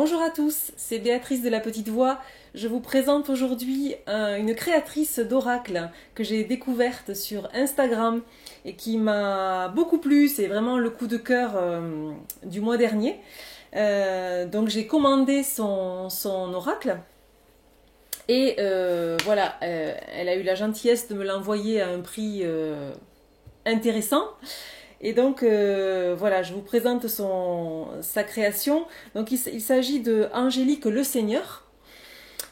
Bonjour à tous, c'est Béatrice de la Petite Voix. Je vous présente aujourd'hui une créatrice d'oracle que j'ai découverte sur Instagram et qui m'a beaucoup plu. C'est vraiment le coup de cœur du mois dernier. Donc j'ai commandé son oracle et voilà, elle a eu la gentillesse de me l'envoyer à un prix intéressant. Et donc voilà, je vous présente sa création. Donc il s'agit de Angélique Le Seigneur.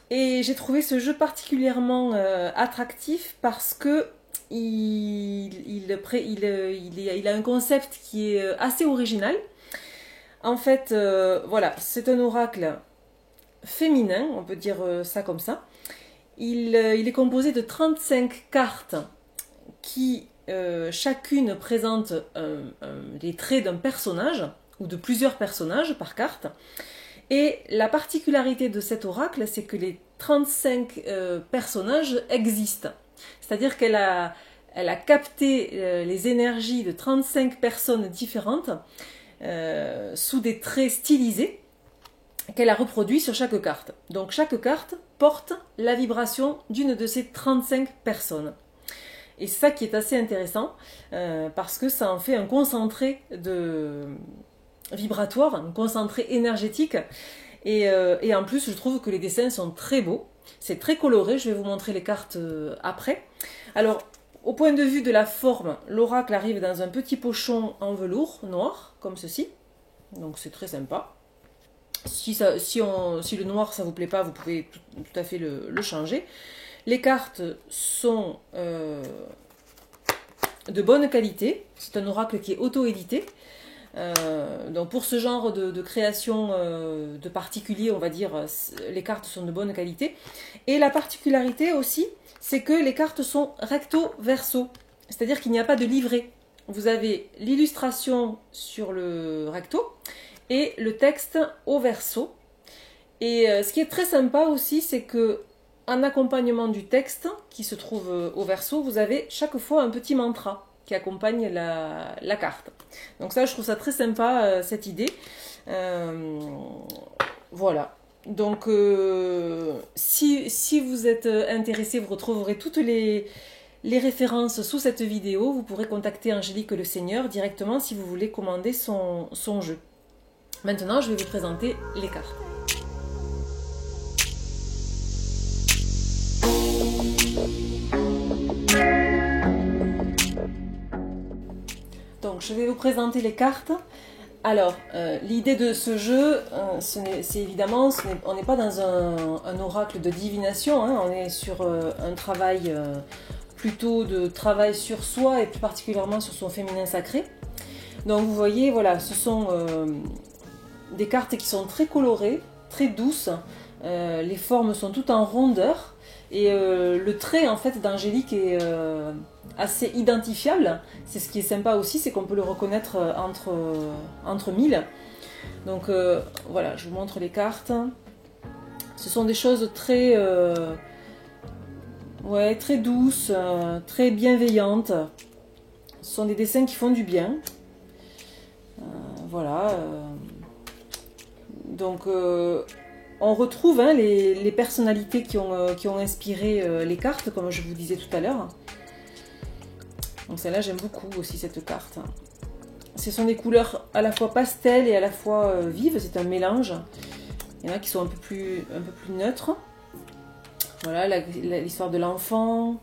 Et j'ai trouvé ce jeu particulièrement attractif parce que il a un concept qui est assez original. En fait, voilà, c'est un oracle féminin, on peut dire ça comme ça. Il est composé de 35 cartes qui chacune présente les traits d'un personnage ou de plusieurs personnages par carte. Et la particularité de cet oracle, c'est que les 35 personnages existent. C'est-à-dire qu'elle a capté les énergies de 35 personnes différentes sous des traits stylisés qu'elle a reproduits sur chaque carte. Donc chaque carte porte la vibration d'une de ces 35 personnes. Et c'est ça qui est assez intéressant, parce que ça en fait un concentré vibratoire, un concentré énergétique. Et en plus, je trouve que les dessins sont très beaux. C'est très coloré, je vais vous montrer les cartes après. Alors, au point de vue de la forme, l'oracle arrive dans un petit pochon en velours noir, comme ceci. Donc c'est très sympa. Si le noir ça vous plaît pas, vous pouvez tout à fait le changer. Les cartes sont de bonne qualité. C'est un oracle qui est auto-édité. Donc pour ce genre de création de particulier, on va dire, les cartes sont de bonne qualité. Et la particularité aussi, c'est que les cartes sont recto-verso. C'est-à-dire qu'il n'y a pas de livret. Vous avez l'illustration sur le recto et le texte au verso. Et ce qui est très sympa aussi, c'est que en accompagnement du texte qui se trouve au verso, vous avez chaque fois un petit mantra qui accompagne la carte. Donc ça, je trouve ça très sympa, cette idée. Voilà. Donc, si vous êtes intéressé, vous retrouverez toutes les références sous cette vidéo. Vous pourrez contacter Angélique Le Seigneur directement si vous voulez commander son jeu. Maintenant, je vais vous présenter les cartes. Donc, je vais vous présenter les cartes. Alors, l'idée de ce jeu, c'est évidemment, on n'est pas dans un oracle de divination, hein, on est sur un travail plutôt de travail sur soi et plus particulièrement sur son féminin sacré. Donc, vous voyez, voilà, ce sont des cartes qui sont très colorées, très douces. Les formes sont toutes en rondeur. Et le trait en fait d'Angélique est assez identifiable. C'est ce qui est sympa aussi, c'est qu'on peut le reconnaître entre mille. Donc voilà, je vous montre les cartes. Ce sont des choses très très douces, très bienveillantes. Ce sont des dessins qui font du bien. Voilà. Donc on retrouve les personnalités qui ont inspiré les cartes, comme je vous disais tout à l'heure. Donc celle-là, j'aime beaucoup aussi cette carte. Ce sont des couleurs à la fois pastel et à la fois vives, c'est un mélange. Il y en a qui sont un peu plus neutres. Voilà, l'histoire de l'enfant,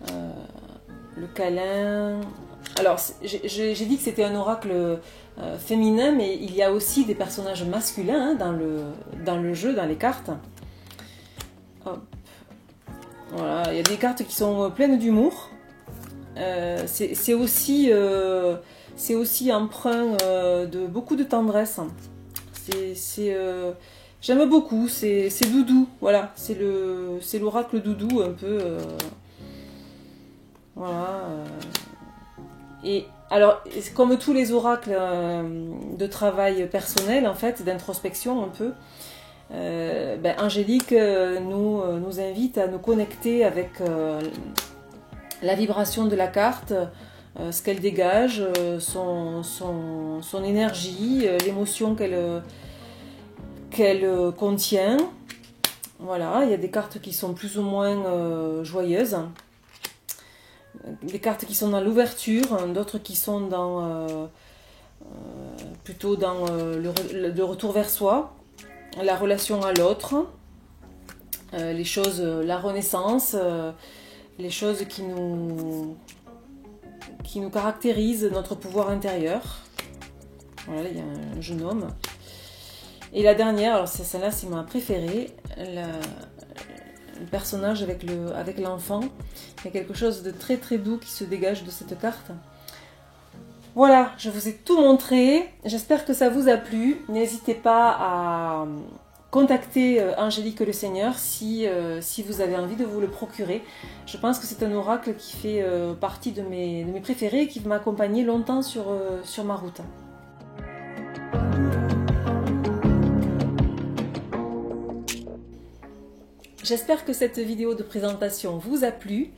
le câlin. Alors, j'ai dit que c'était un oracle féminin, mais il y a aussi des personnages masculins hein, dans le jeu, dans les cartes. Hop. Voilà, il y a des cartes qui sont pleines d'humour. C'est aussi empreint de beaucoup de tendresse. J'aime beaucoup, c'est doudou, voilà, c'est l'oracle doudou un peu. Voilà. Et alors, comme tous les oracles de travail personnel, en fait, d'introspection un peu, Angélique nous invite à nous connecter avec la vibration de la carte, ce qu'elle dégage, son énergie, l'émotion qu'elle contient. Voilà, il y a des cartes qui sont plus ou moins joyeuses. Des cartes qui sont dans l'ouverture, d'autres qui sont dans plutôt dans le retour vers soi, la relation à l'autre, les choses, la renaissance, les choses qui nous caractérisent, notre pouvoir intérieur. Voilà, il y a un jeune homme. Et la dernière, alors celle-là c'est ma préférée, le personnage avec l'enfant. Il y a quelque chose de très très doux qui se dégage de cette carte. Voilà, je vous ai tout montré. J'espère que ça vous a plu. N'hésitez pas à contacter Angélique Le Seigneur si vous avez envie de vous le procurer. Je pense que c'est un oracle qui fait partie de mes préférés et qui m'a accompagné longtemps sur ma route. J'espère que cette vidéo de présentation vous a plu.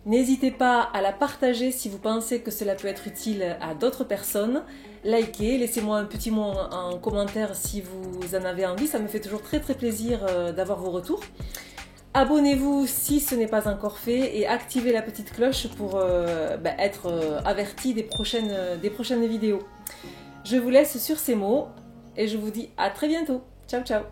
N'hésitez pas à la partager si vous pensez que cela peut être utile à d'autres personnes. Likez, laissez-moi un petit mot en commentaire si vous en avez envie. Ça me fait toujours très très plaisir d'avoir vos retours. Abonnez-vous si ce n'est pas encore fait et activez la petite cloche pour être averti des prochaines vidéos. Je vous laisse sur ces mots et je vous dis à très bientôt. Ciao ciao.